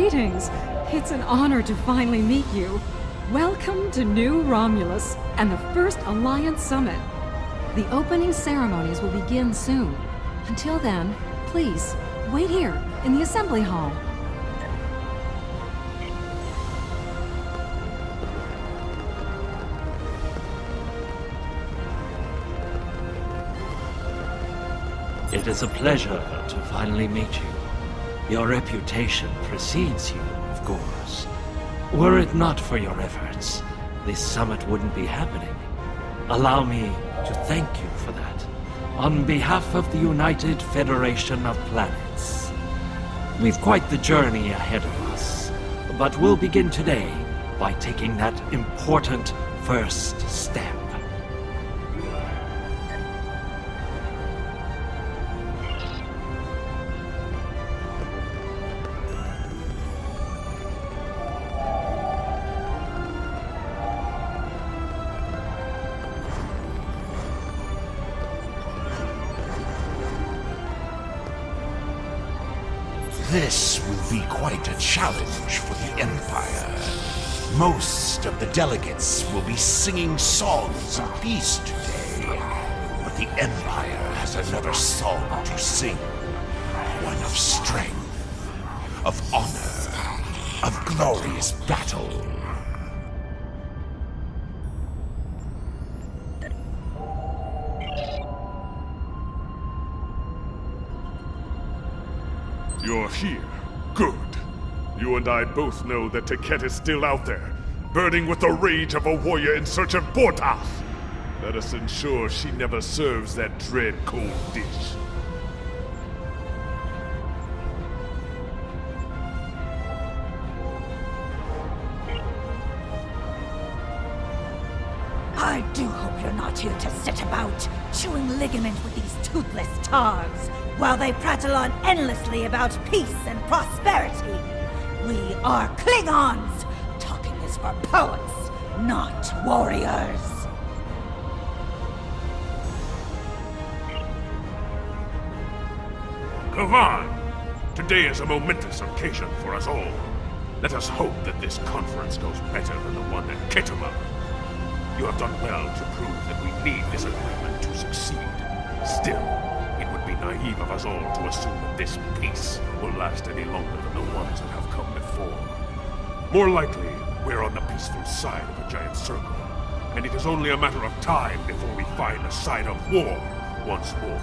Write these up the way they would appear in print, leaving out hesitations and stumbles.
Greetings. It's an honor to finally meet you. Welcome to New Romulus and the first Alliance Summit. The opening ceremonies will begin soon. Until then, please, wait here in the assembly hall. It is a pleasure to finally meet you. Your reputation precedes you, of course. Were it not for your efforts, this summit wouldn't be happening. Allow me to thank you for that, on behalf of the United Federation of Planets. We've quite the journey ahead of us, but we'll begin today by taking that important first step. This will be quite a challenge for the Empire. Most of the delegates will be singing songs of peace today, but the Empire has another song to sing. One of strength, of honor, of glorious battle. You're here. Good. You and I both know that Taket is still out there, burning with the rage of a warrior in search of Bortoth. Let us ensure she never serves that dread cold dish. I do hope you're not here to sit about, chewing ligament with these toothless tars, while they prattle on endlessly about peace and prosperity. We are Klingons! Talking is for poets, not warriors. Come on! Today is a momentous occasion for us all. Let us hope that this conference goes better than the one at Ketama. You have done well to prove that we need this agreement to succeed. Still, it would be naive of us all to assume that this peace will last any longer than the ones that have come before. More likely, we're on the peaceful side of a giant circle, and it is only a matter of time before we find a side of war once more.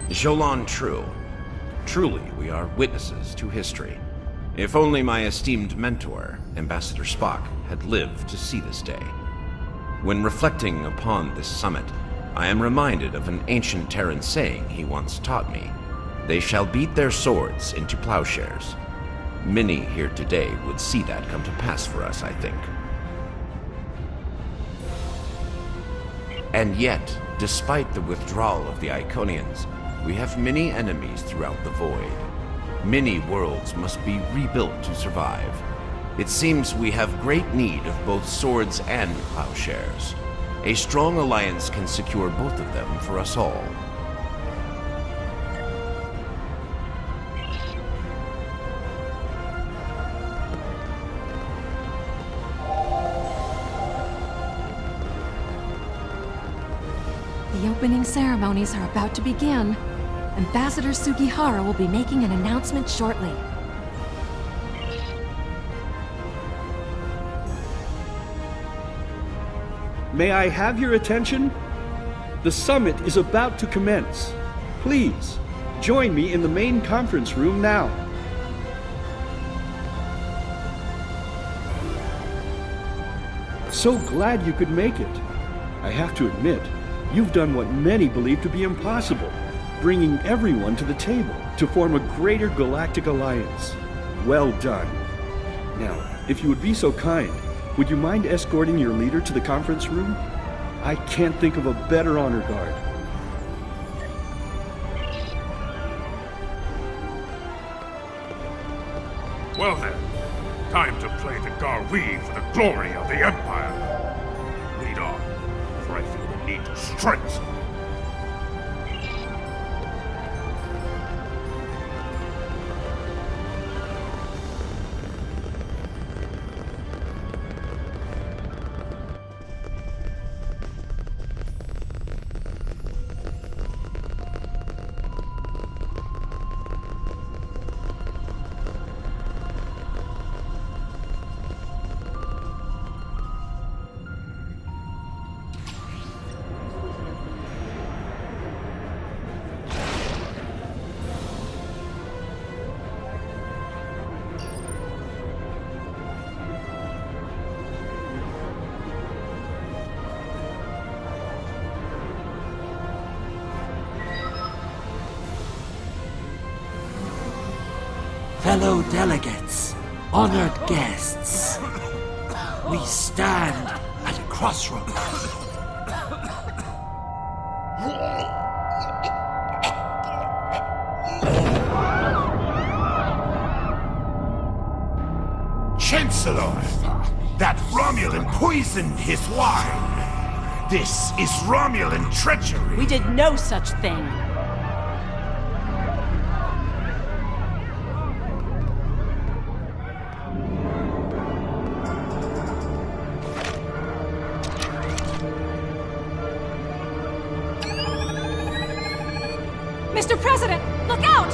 Jolan True. Truly, we are witnesses to history. If only my esteemed mentor, Ambassador Spock, had lived to see this day. When reflecting upon this summit, I am reminded of an ancient Terran saying he once taught me. They shall beat their swords into plowshares. Many here today would see that come to pass for us, I think. And yet, despite the withdrawal of the Iconians, we have many enemies throughout the void. Many worlds must be rebuilt to survive. It seems we have great need of both swords and plowshares. A strong alliance can secure both of them for us all. The opening ceremonies are about to begin. Ambassador Sugihara will be making an announcement shortly. May I have your attention? The summit is about to commence. Please, join me in the main conference room now. So glad you could make it. I have to admit, you've done what many believe to be impossible, bringing everyone to the table to form a greater galactic alliance. Well done. Now, if you would be so kind, would you mind escorting your leader to the conference room? I can't think of a better honor guard. Well then, Time to play the Garwi for the glory of the Empire. Lead on, for I feel the need to strike some. Fellow delegates, honored guests, we stand at a crossroads. Chancellor, that Romulan poisoned his wine. This is Romulan treachery. We did no such thing. Mr. President, look out!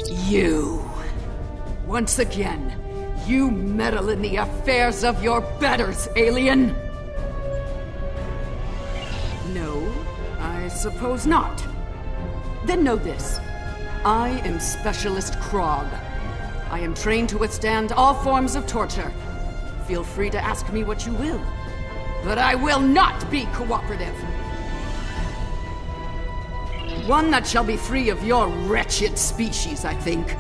You. Once again, you meddle in the affairs of your betters, alien! No, I suppose not. Then know this. I am Specialist Krog. I am trained to withstand all forms of torture. Feel free to ask me what you will, but I will not be cooperative. One that shall be free of your wretched species, I think.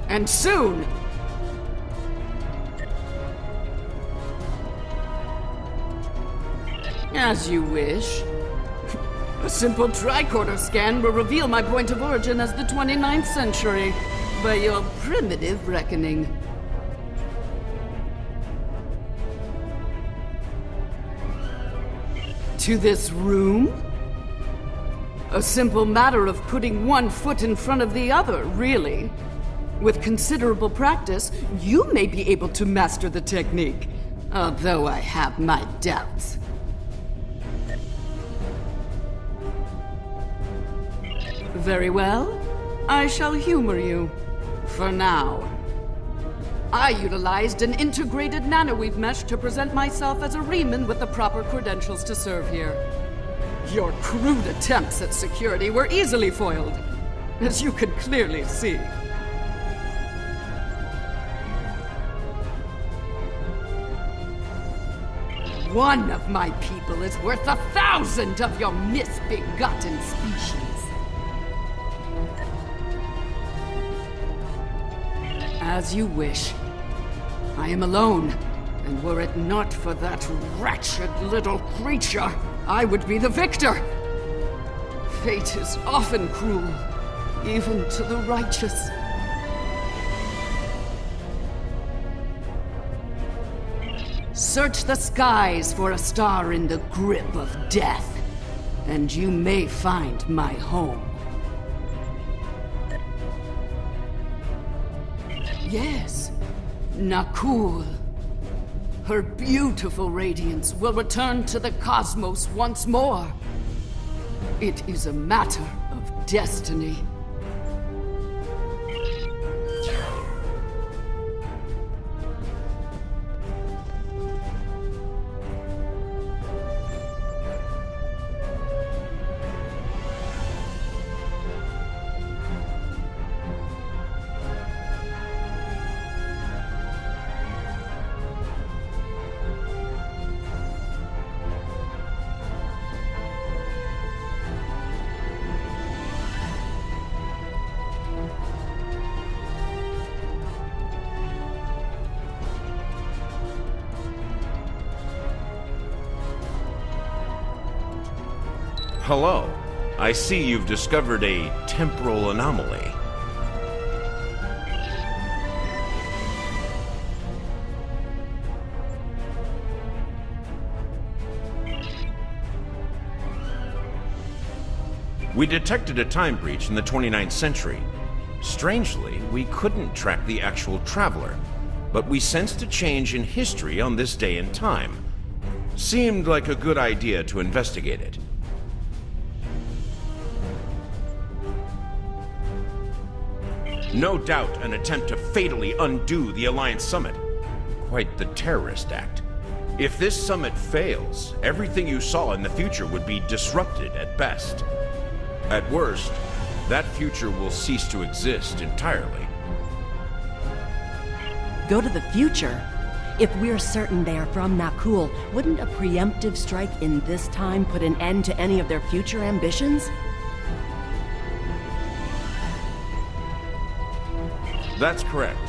And soon! As you wish. A simple tricorder scan will reveal my point of origin as the 29th century, by your primitive reckoning. To this room? A simple matter of putting one foot in front of the other, really. With considerable practice, you may be able to master the technique, although I have my doubts. Very well. I shall humor you. For now. I utilized an integrated nanoweave mesh to present myself as a Reman with the proper credentials to serve here. Your crude attempts at security were easily foiled, as you could clearly see. One of my people is worth 1,000 of your misbegotten species. As you wish. I am alone, and were it not for that wretched little creature, I would be the victor. Fate is often cruel, even to the righteous. Search the skies for a star in the grip of death. and you may find my home. Yes, Nakul. Her beautiful radiance will return to the cosmos once more. It is a matter of destiny. Hello. I see you've discovered a temporal anomaly. We detected a time breach in the 29th century. Strangely, we couldn't track the actual traveler, but we sensed a change in history on this day and time. Seemed like a good idea to investigate it. No doubt an attempt to fatally undo the Alliance Summit. Quite the terrorist act. If this summit fails, everything you saw in the future would be disrupted at best. At worst, that future will cease to exist entirely. Go to the future? If we're certain they are from Nakul, wouldn't a preemptive strike in this time put an end to any of their future ambitions? That's correct.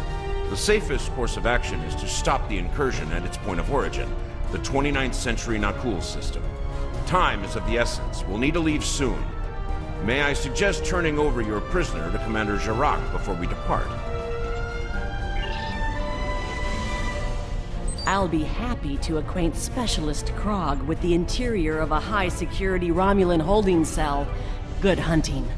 The safest course of action is to stop the incursion at its point of origin, the 29th century Nakul system. Time is of the essence. We'll need to leave soon. May I suggest turning over your prisoner to Commander Jarak before we depart? I'll be happy to acquaint Specialist Krog with the interior of a high-security Romulan holding cell. Good hunting.